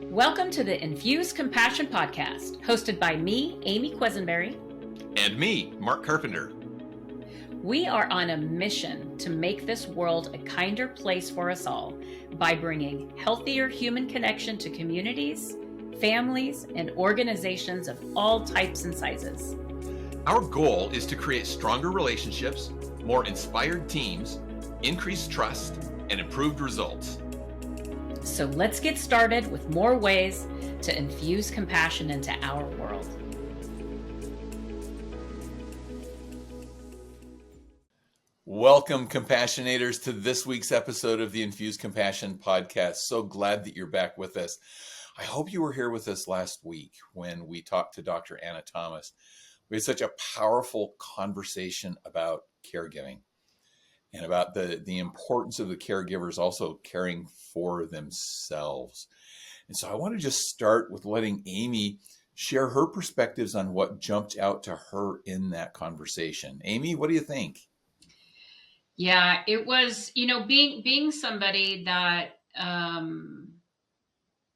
Welcome to the Infuse Compassion podcast, hosted by me, Amy Quisenberry. And me, Mark Carpenter. We are on a mission to make this world a kinder place for us all by bringing healthier human connection to communities, families, and organizations of all types and sizes. Our goal is to create stronger relationships, more inspired teams, increased trust, and improved results. So let's get started with more ways to infuse compassion into our world. Welcome, Compassionators, to this week's episode of the Infuse Compassion podcast. So glad that you're back with us. I hope you were here with us last week when we talked to Dr. Anna Thomas. We had such a powerful conversation about caregiving and about the importance of the caregivers also caring for themselves. And so I want to just start with letting Amy share her perspectives on what jumped out to her in that conversation. Amy, what do you think? Yeah, it was, being somebody that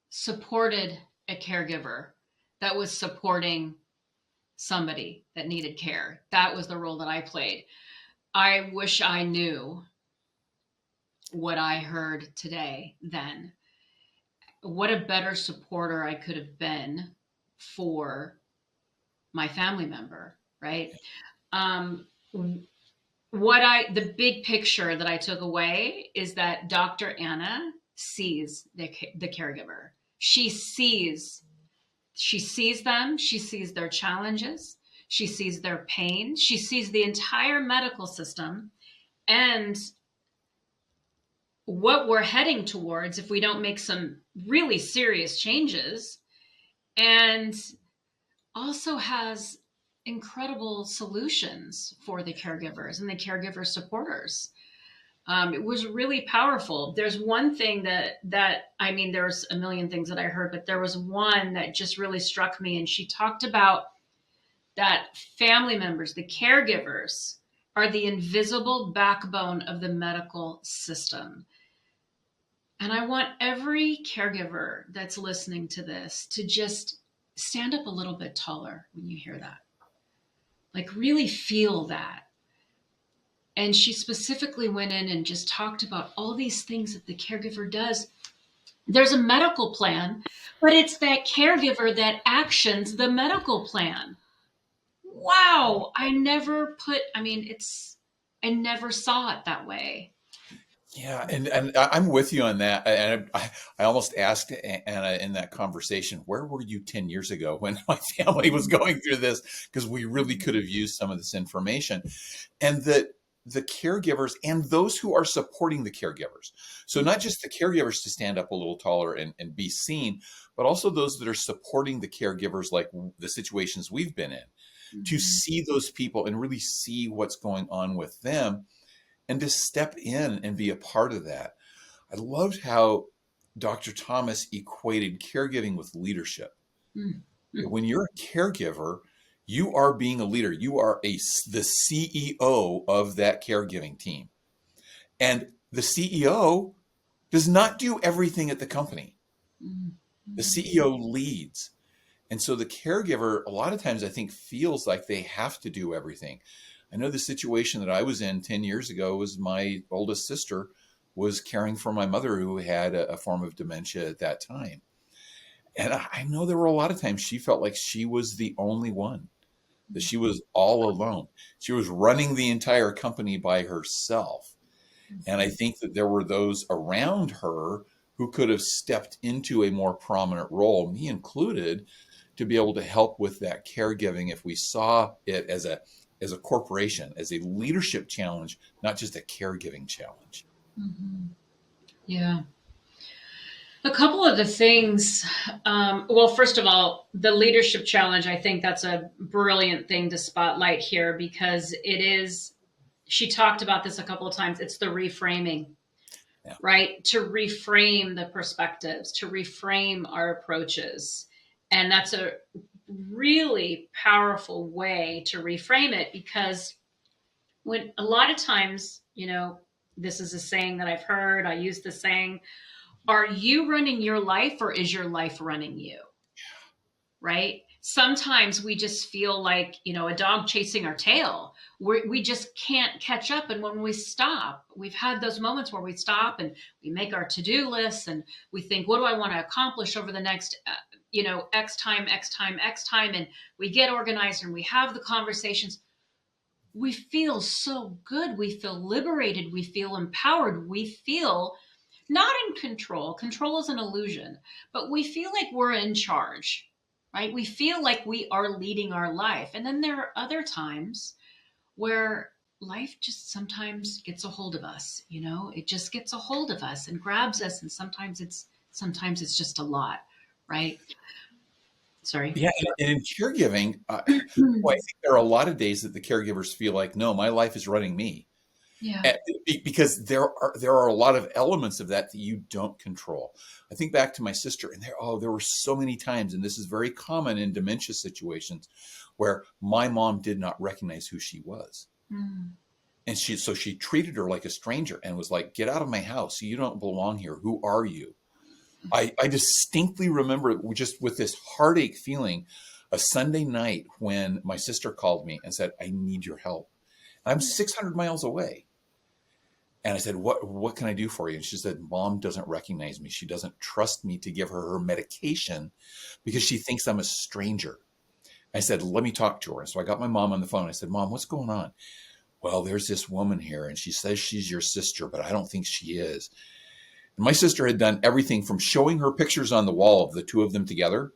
supported a caregiver, that was supporting somebody that needed care. That was the role that I played. I wish I knew what I heard today then. What a better supporter I could have been for my family member, right? The big picture that I took away is that Dr. Anna sees the caregiver. She sees them. She sees their challenges. She sees their pain. She sees the entire medical system and what we're heading towards if we don't make some really serious changes, and also has incredible solutions for the caregivers and the caregiver supporters. It was really powerful. There's one thing there's a million things that I heard, but there was one that just really struck me. And she talked about that family members, the caregivers, are the invisible backbone of the medical system. And I want every caregiver that's listening to this to just stand up a little bit taller when you hear that. Like, really feel that. And she specifically went in and just talked about all these things that the caregiver does. There's a medical plan, but it's that caregiver that actions the medical plan. Wow. I never saw it that way. Yeah, and I'm with you on that. And I almost asked Anna in that conversation, where were you 10 years ago when my family was going through this? Because we really could have used some of this information. And that the caregivers and those who are supporting the caregivers. So not just the caregivers to stand up a little taller and be seen, but also those that are supporting the caregivers, like the situations we've been in, to see those people and really see what's going on with them and to step in and be a part of that. I loved how Dr. Thomas equated caregiving with leadership. Mm-hmm. When you're a caregiver, you are being a leader. You are the CEO of that caregiving team. And the CEO does not do everything at the company. Mm-hmm. The CEO leads. And so the caregiver, a lot of times I think, feels like they have to do everything. I know the situation that I was in 10 years ago was my oldest sister was caring for my mother who had a form of dementia at that time. And I know there were a lot of times she felt like she was the only one, that she was all alone. She was running the entire company by herself. And I think that there were those around her who could have stepped into a more prominent role, me included, to be able to help with that caregiving if we saw it as a corporation, as a leadership challenge, not just a caregiving challenge. Mm-hmm. Yeah. A couple of the things, first of all, the leadership challenge, I think that's a brilliant thing to spotlight here because she talked about this a couple of times, it's the reframing, right? To reframe the perspectives, to reframe our approaches. And that's a really powerful way to reframe it because when a lot of times, this is a saying that I've heard, I use the saying, Are you running your life, or is your life running you? Right? Sometimes we just feel like, a dog chasing our tail. We just can't catch up. And when we stop, we've had those moments where we stop and we make our to-do lists and we think, what do I want to accomplish over the next, X time, X time, X time. And we get organized and we have the conversations. We feel so good. We feel liberated. We feel empowered. We feel not in control. Control is an illusion, but we feel like we're in charge, right? We feel like we are leading our life. And then there are other times where life just sometimes gets a hold of us, it just gets a hold of us and grabs us. And sometimes it's just a lot, right? Sorry. Yeah, and in caregiving, well, I think there are a lot of days that the caregivers feel like, no, my life is running me. Yeah. And because there are a lot of elements of that you don't control. I think back to my sister, and there were so many times, and this is very common in dementia situations, where my mom did not recognize who she was. Mm. And so she treated her like a stranger and was like, get out of my house. You don't belong here. Who are you? I distinctly remember just with this heartache feeling, a Sunday night when my sister called me and said, I need your help. I'm 600 miles away. And I said, what can I do for you? And she said, Mom doesn't recognize me. She doesn't trust me to give her medication because she thinks I'm a stranger. I said, let me talk to her. And so I got my mom on the phone. I said, Mom, what's going on? Well, there's this woman here and she says she's your sister, but I don't think she is. And my sister had done everything from showing her pictures on the wall of the two of them together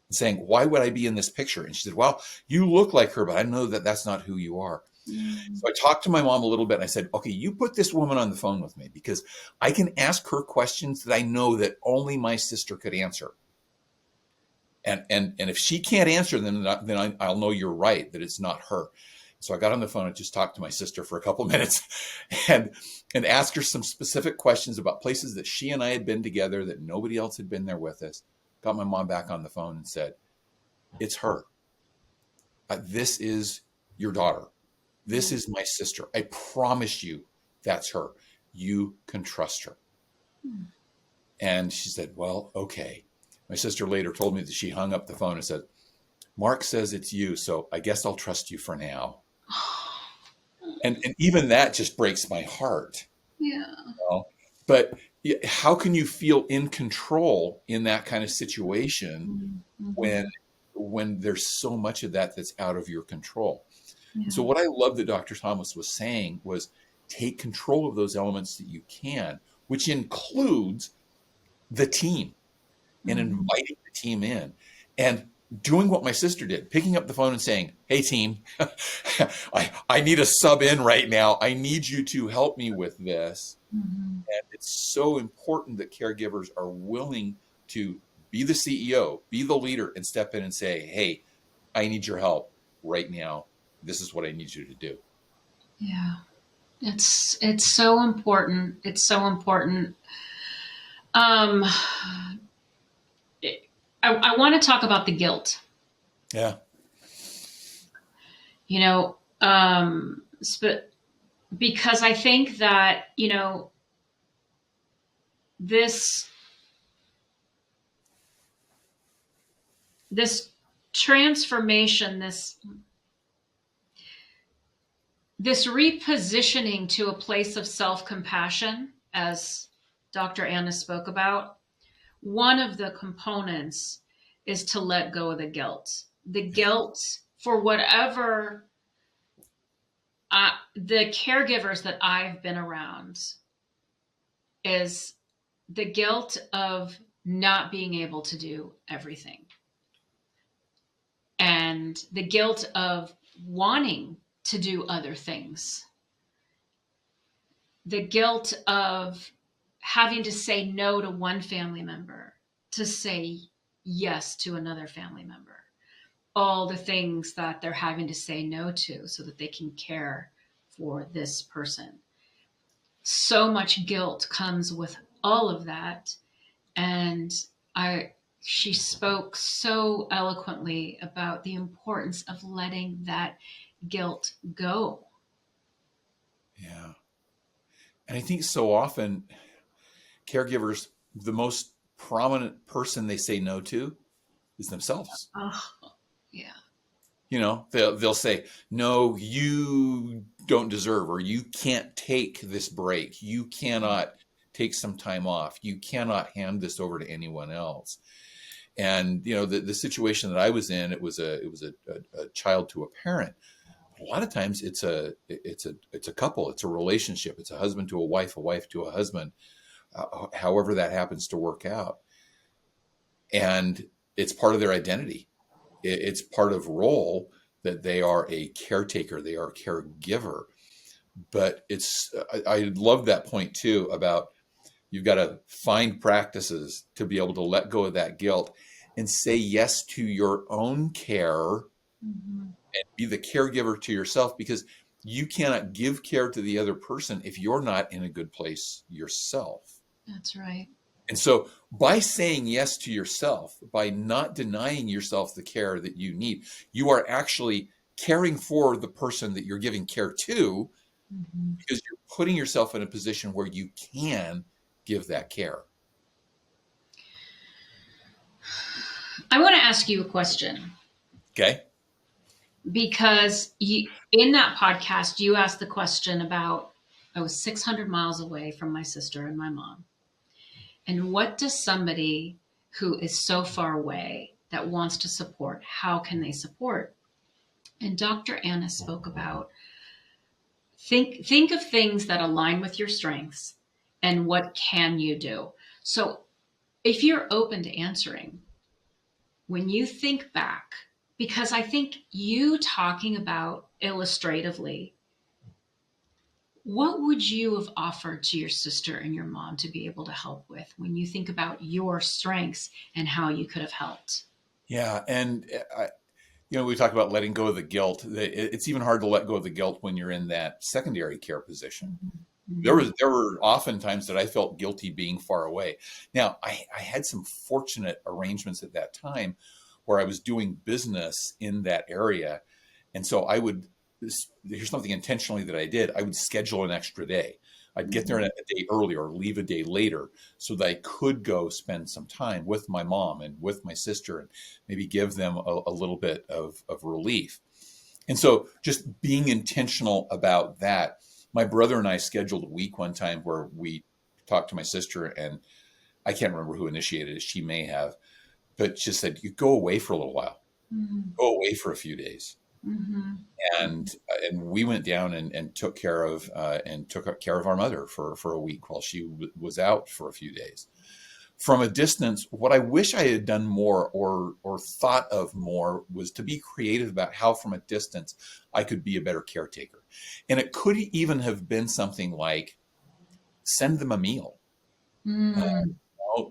and saying, why would I be in this picture? And she said, well, you look like her, but I know that that's not who you are. So I talked to my mom a little bit and I said, okay, you put this woman on the phone with me because I can ask her questions that I know that only my sister could answer. And if she can't answer them, then I'll know you're right, that it's not her. So I got on the phone and just talked to my sister for a couple of minutes and asked her some specific questions about places that she and I had been together that nobody else had been there with us. Got my mom back on the phone and said, it's her. This is your daughter. This is my sister. I promise you that's her. You can trust her. And she said, well, okay. My sister later told me that she hung up the phone and said, Mark says it's you, so I guess I'll trust you for now. And even that just breaks my heart. Yeah. But how can you feel in control in that kind of situation when there's so much of that that's out of your control? Yeah. So what I love that Dr. Thomas was saying was take control of those elements that you can, which includes the team and inviting the team in and doing what my sister did, picking up the phone and saying, hey team, I need a sub in right now. I need you to help me with this. And it's so important that caregivers are willing to be the CEO, be the leader, and step in and say, hey, I need your help right now. This is what I need you to do. Yeah. It's so important. It's so important. I want to talk about the guilt. Yeah. Because I think that, this transformation, this repositioning to a place of self-compassion, as Dr. Anna spoke about, one of the components is to let go of the guilt. The guilt for whatever the caregivers that I've been around is the guilt of not being able to do everything. And the guilt of wanting to do other things. The guilt of having to say no to one family member to say yes to another family member. All the things that they're having to say no to so that they can care for this person. So much guilt comes with all of that. And she spoke so eloquently about the importance of letting that guilt go. Yeah. And I think so often caregivers the most prominent person they say no to is themselves. Oh, yeah. You know, they'll say, no, you don't deserve, or you can't take this break. You cannot take some time off. You cannot hand this over to anyone else. And, you know, the situation that I was in, it was a child to a parent. A lot of times it's a couple, it's a relationship. It's a husband to a wife to a husband, however that happens to work out. And it's part of their identity. It's part of role that they are a caretaker, they are a caregiver. But I love that point too about you've got to find practices to be able to let go of that guilt and say yes to your own care and be the caregiver to yourself, because you cannot give care to the other person if you're not in a good place yourself. That's right. And so by saying yes to yourself, by not denying yourself the care that you need, you are actually caring for the person that you're giving care to, because you're putting yourself in a position where you can give that care. I want to ask you a question. Okay. Because in that podcast, you asked the question about, I was 600 miles away from my sister and my mom. And what does somebody who is so far away that wants to support, how can they support? And Dr. Anna spoke about think of things that align with your strengths and what can you do. So if you're open to answering, when you think back, because I think you talking about illustratively, what would you have offered to your sister and your mom to be able to help with when you think about your strengths and how you could have helped? Yeah. And, we talk about letting go of the guilt. It's even hard to let go of the guilt when you're in that secondary care position. There were often times that I felt guilty being far away. Now, I had some fortunate arrangements at that time where I was doing business in that area. And so here's something intentionally that I did. I would schedule an extra day. I'd get there a day early or leave a day later so that I could go spend some time with my mom and with my sister and maybe give them a little bit of relief. And so just being intentional about that. My brother and I scheduled a week one time where we talked to my sister, and I can't remember who initiated it. She may have, but she said, you go away for a little while, go away for a few days. And we went down and took care of our mother for a week while she was out for a few days. From a distance, what I wish I had done more or thought of more was to be creative about how from a distance I could be a better caretaker. And it could even have been something like send them a meal.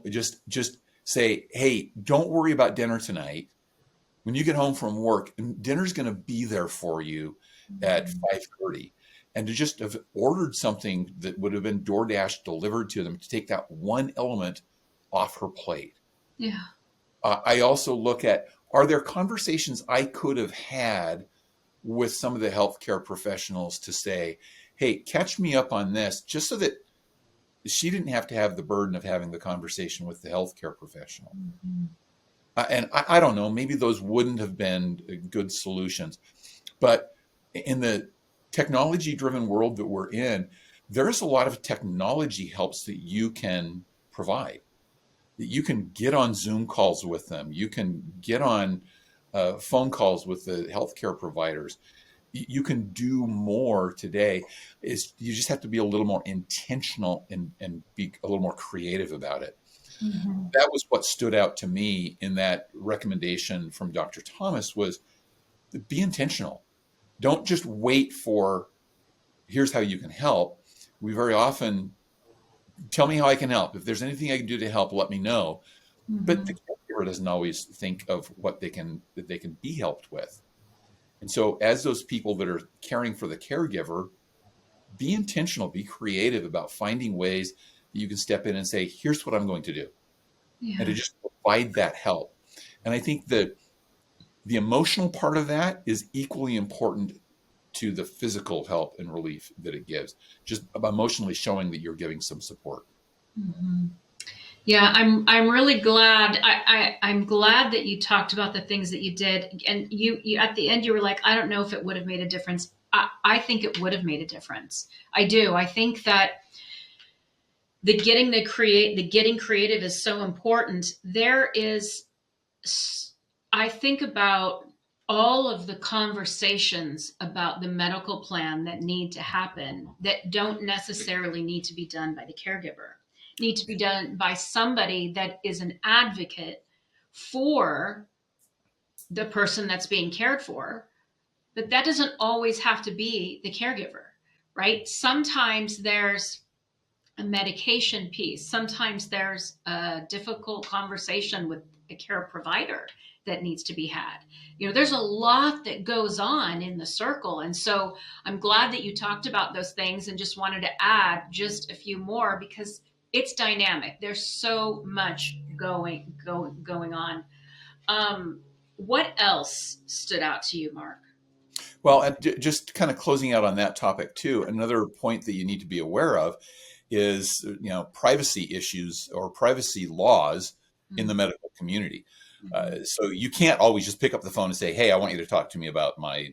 Just say, hey, don't worry about dinner tonight. When you get home from work, dinner's going to be there for you at 5:30. And to just have ordered something that would have been DoorDash delivered to them to take that one element off her plate. Yeah. I also look at, are there conversations I could have had with some of the healthcare professionals to say, hey, catch me up on this, just so that she didn't have to have the burden of having the conversation with the healthcare professional. And I don't know, maybe those wouldn't have been good solutions. But in the technology-driven world that we're in, there's a lot of technology helps that you can provide. That you can get on Zoom calls with them. You can get on phone calls with the healthcare providers. You can do more today. You just have to be a little more intentional and be a little more creative about it. That was what stood out to me in that recommendation from Dr. Thomas was be intentional. Don't just wait for, here's how you can help. We very often tell me how I can help. If there's anything I can do to help, let me know. But the caregiver doesn't always think of what they can be helped with. And so as those people that are caring for the caregiver, be intentional, be creative about finding ways that you can step in and say, here's what I'm going to do. And to just provide that help. And I think that the emotional part of that is equally important to the physical help and relief that it gives, just emotionally showing that you're giving some support. Yeah, I'm really glad. I'm glad that you talked about the things that you did, and you at the end you were like, I don't know if it would have made a difference. I think it would have made a difference. I do. I think that the getting creative is so important. There is, I think about all of the conversations about the medical plan that need to happen that don't necessarily need to be done by the caregiver, need to be done by somebody that is an advocate for the person that's being cared for. But that doesn't always have to be the caregiver, right? Sometimes there's a medication piece. Sometimes there's a difficult conversation with a care provider that needs to be had. There's a lot that goes on in the circle. And so I'm glad that you talked about those things and just wanted to add just a few more because it's dynamic. There's so much going on. What else stood out to you, Mark? Well, and just kind of closing out on that topic too, another point that you need to be aware of is, privacy issues or privacy laws in the medical community. So you can't always just pick up the phone and say, "Hey, I want you to talk to me about my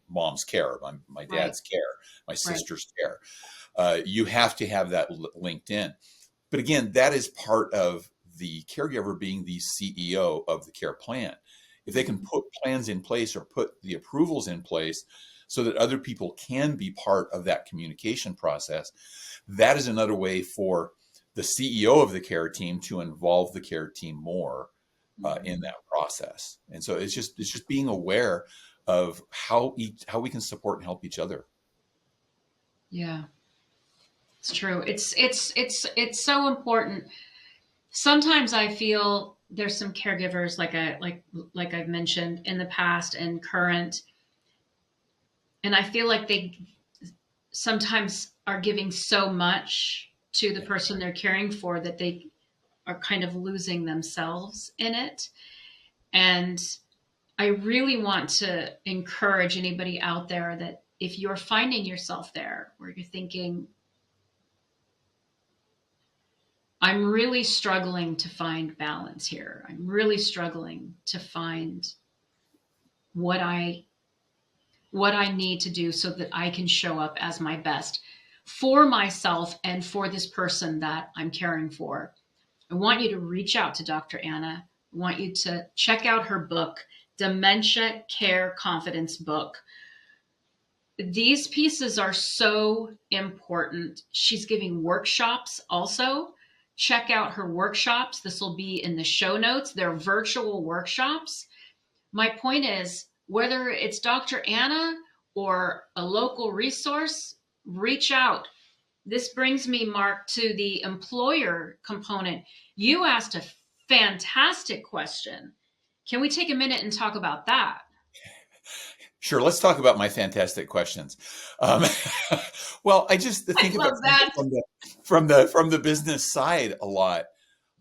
mom's care, my Right, dad's care, my right. sister's care." You have to have that linked in. But again, that is part of the caregiver being the CEO of the care plan. If they can put plans in place or put the approvals in place so that other people can be part of that communication process, that is another way for the CEO of the care team to involve the care team more in that process. And so it's just being aware of how we can support and help each other. Yeah, it's true. It's so important. Sometimes I feel there's some caregivers like I've mentioned in the past and current, and I feel like they sometimes are giving so much to the person they're caring for that they are kind of losing themselves in it. And I really want to encourage anybody out there that if you're finding yourself there where you're thinking, I'm really struggling to find balance here. I'm really struggling to find what I need to do so that I can show up as my best for myself and for this person that I'm caring for. I want you to reach out to Dr. Anna. I want you to check out her book, Dementia Care Confidence Book. These pieces are so important. She's giving workshops also. Check out her workshops. This will be in the show notes. They're virtual workshops. My point is, whether it's Dr. Anna or a local resource, reach out. This brings me, Mark, to the employer component. You asked a fantastic question. Can we take a minute and talk about that? Sure, let's talk about my fantastic questions. Um, well, I just I think about love that. from the business side a lot.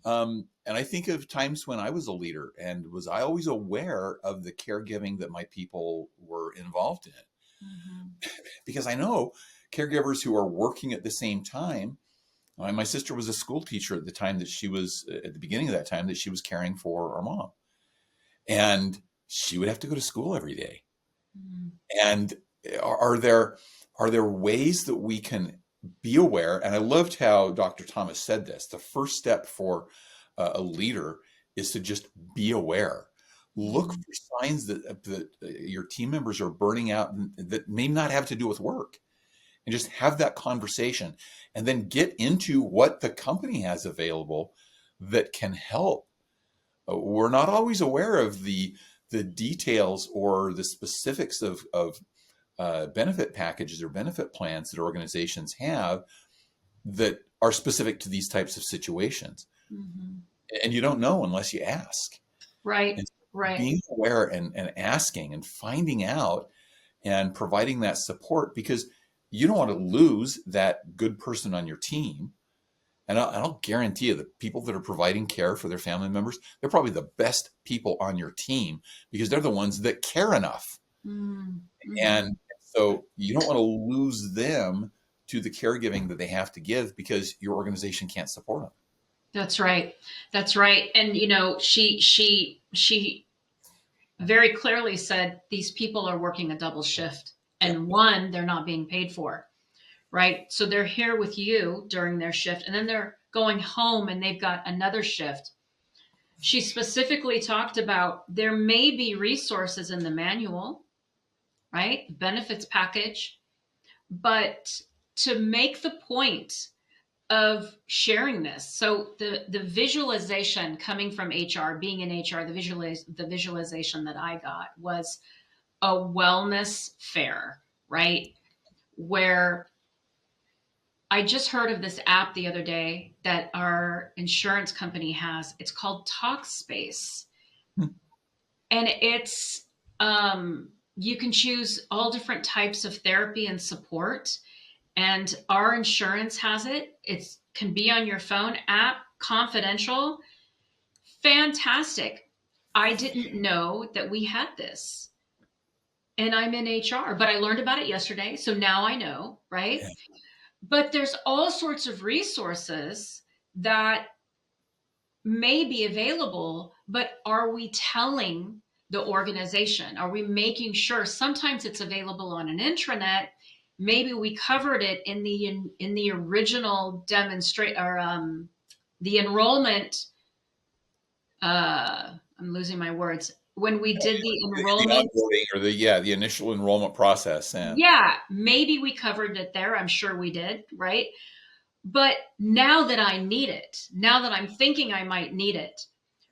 And I think of times when I was a leader, and was I always aware of the caregiving that my people were involved in? Mm-hmm. Because I know caregivers who are working at the same time. My sister was a school teacher at the time that she was at the beginning of that time that she was caring for our mom, and she would have to go to school every day. Mm-hmm. And are there ways that we can be aware? And I loved how Dr. Thomas said this. The first step for a leader is to just be aware. Look for signs that your team members are burning out and that may not have to do with work, and just have that conversation, and then get into what the company has available that can help. We're not always aware of the details or the specifics of benefit packages or benefit plans that organizations have that are specific to these types of situations. Mm-hmm. And you don't know unless you ask. Right, And right. being aware and asking and finding out and providing that support, because you don't want to lose that good person on your team. And I'll guarantee you the people that are providing care for their family members, they're probably the best people on your team because they're the ones that care enough. Mm-hmm. And so you don't want to lose them to the caregiving that they have to give because your organization can't support them. That's right. That's right. And she very clearly said these people are working a double shift, Yeah. and one, they're not being paid for, right? So they're here with you during their shift, and then they're going home and they've got another shift. She specifically talked about there may be resources in the manual, right? Benefits package, but to make the point of sharing this. So the visualization coming from HR, being in HR, the visualization that I got was a wellness fair, right? Where I just heard of this app the other day that our insurance company has. It's called Talkspace. Hmm. And it's you can choose all different types of therapy and support. And our insurance has it. It can be on your phone app, confidential. Fantastic. I didn't know that we had this. And I'm in HR, but I learned about it yesterday. So now I know, right? Yeah. But there's all sorts of resources that may be available, but are we telling the organization? Are we making sure? Sometimes it's available on an intranet. Maybe we covered it in the original demonstrate or the enrollment. I'm losing my words. When we did the The enrollment, onboarding or the initial enrollment process. Yeah. yeah, maybe we covered it there. I'm sure we did, right? But now that I need it, now that I'm thinking I might need it,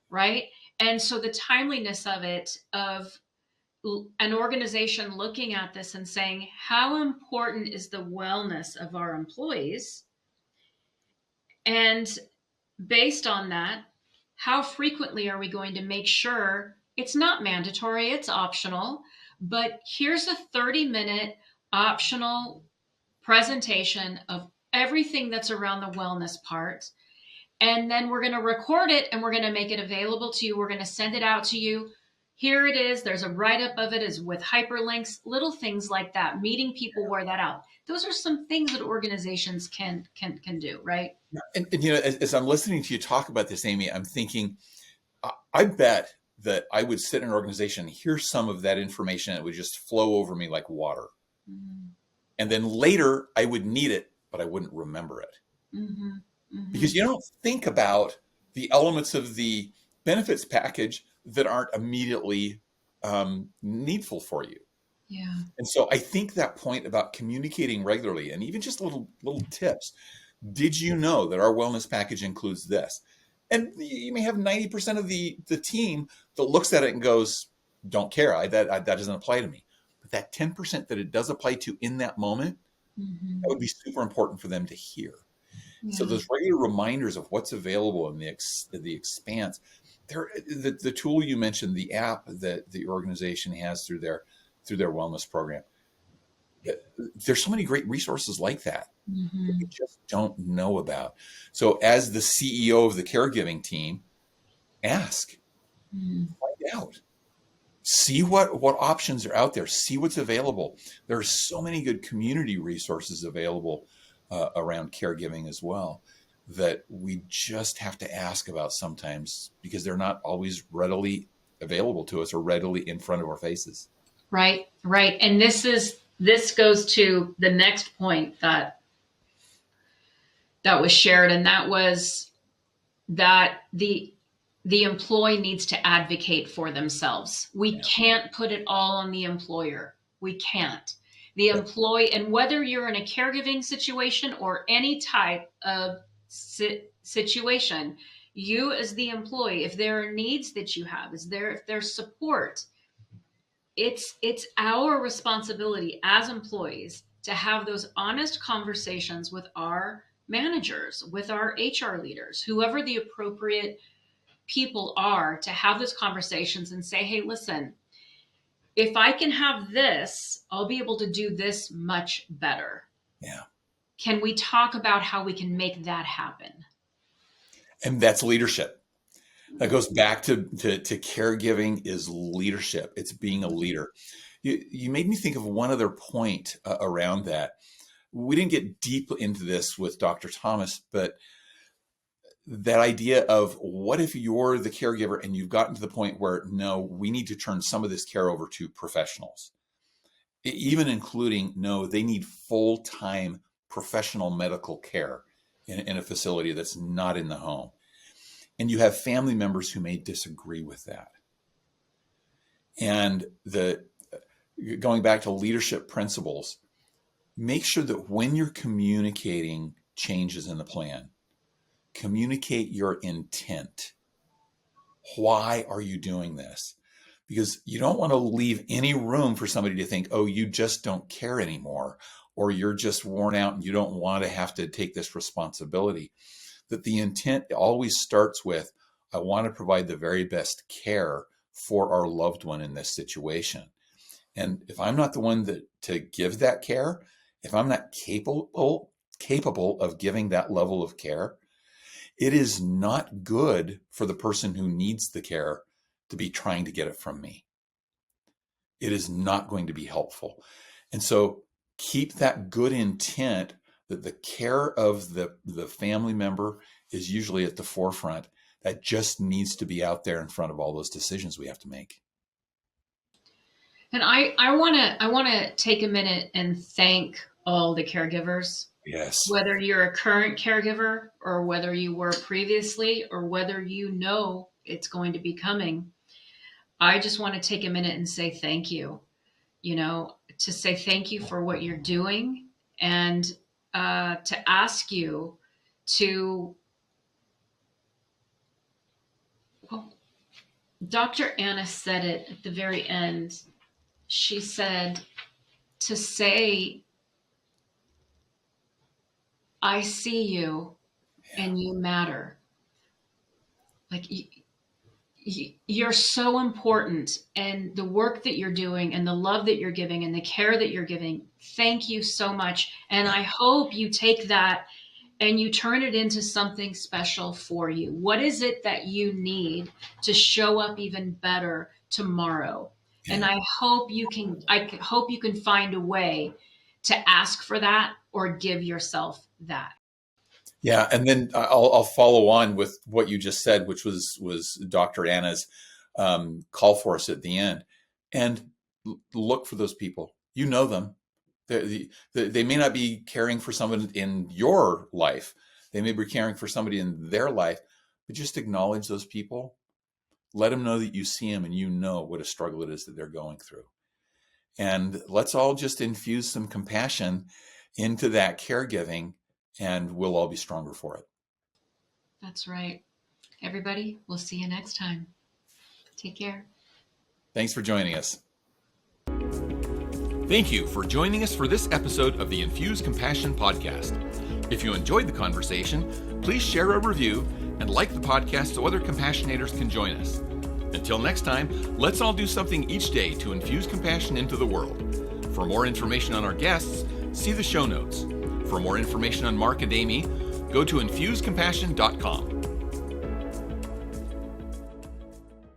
right? And so the timeliness of it, of an organization looking at this and saying, how important is the wellness of our employees? And based on that, how frequently are we going to make sure it's not mandatory, it's optional, but here's a 30-minute optional presentation of everything that's around the wellness part. And then we're going to record it and we're going to make it available to you. We're going to send it out to you. Here it is. There's a write-up of it is with hyperlinks, little things like that, meeting people where that out. Those are some things that organizations can do, right? And as I'm listening to you talk about this, Amy, I'm thinking, I bet that I would sit in an organization and hear some of that information. It would just flow over me like water. Mm-hmm. And then later I would need it, but I wouldn't remember it. Mm-hmm. Mm-hmm. Because you don't think about the elements of the benefits package that aren't immediately needful for you. Yeah. And so I think that point about communicating regularly and even just little tips. Did you know that our wellness package includes this? And you may have 90% of the team that looks at it and goes, don't care. That doesn't apply to me. But that 10% that it does apply to in that moment, mm-hmm. that would be super important for them to hear. Yeah. So those regular reminders of what's available in the expanse, the tool you mentioned, the app that the organization has through their wellness program. There's so many great resources like that mm-hmm. that we just don't know about. So as the CEO of the caregiving team, ask, find out, see what options are out there, see what's available. There are so many good community resources available around caregiving as well that we just have to ask about sometimes because they're not always readily available to us or readily in front of our faces. Right. And this goes to the next point that was shared, and that was that the employee needs to advocate for themselves. We can't put it all on the employer. We can't. The employee, and whether you're in a caregiving situation or any type of situation, you as the employee, if there are needs that you have, if there's support, it's our responsibility as employees to have those honest conversations with our managers, with our HR leaders, whoever the appropriate people are, to have those conversations and say, hey, listen, if I can have this, I'll be able to do this much better. Yeah. Can we talk about how we can make that happen? And that's leadership. That goes back to caregiving is leadership. It's being a leader. You made me think of one other point around that. We didn't get deep into this with Dr. Thomas, but that idea of what if you're the caregiver and you've gotten to the point where, no, we need to turn some of this care over to professionals, even including, no, they need full-time professional medical care in a facility that's not in the home. And you have family members who may disagree with that. And going back to leadership principles, make sure that when you're communicating changes in the plan, communicate your intent. Why are you doing this? Because you don't want to leave any room for somebody to think, oh, you just don't care anymore, or you're just worn out and you don't want to have to take this responsibility. That the intent always starts with, I want to provide the very best care for our loved one in this situation. And if I'm not the one to give that care, if I'm not capable of giving that level of care, it is not good for the person who needs the care to be trying to get it from me. It is not going to be helpful. And so keep that good intent that the care of the family member is usually at the forefront. That just needs to be out there in front of all those decisions we have to make. And I want to take a minute and thank all the caregivers. Yes. Whether you're a current caregiver or whether you were previously or whether you know it's going to be coming, I just want to take a minute and say thank you. To say thank you for what you're doing, and to ask you to, well, Dr. Anna said it at the very end. She said to say, I see you and you matter. Like you're so important, and the work that you're doing and the love that you're giving and the care that you're giving. Thank you so much. And I hope you take that and you turn it into something special for you. What is it that you need to show up even better tomorrow? Yeah. And I hope you can find a way to ask for that or give yourself that. Yeah, and then I'll follow on with what you just said, which was Dr. Anna's call for us at the end. And look for those people. You know them. They may not be caring for someone in your life. They may be caring for somebody in their life, but just acknowledge those people. Let them know that you see them and you know what a struggle it is that they're going through. And let's all just infuse some compassion into that caregiving, and we'll all be stronger for it. That's right. Everybody, we'll see you next time. Take care. Thanks for joining us. Thank you for joining us for this episode of the Infuse Compassion podcast. If you enjoyed the conversation, please share a review and like the podcast so other compassionators can join us. Until next time, let's all do something each day to infuse compassion into the world. For more information on our guests, see the show notes. For more information on Mark and Amy, go to infusecompassion.com.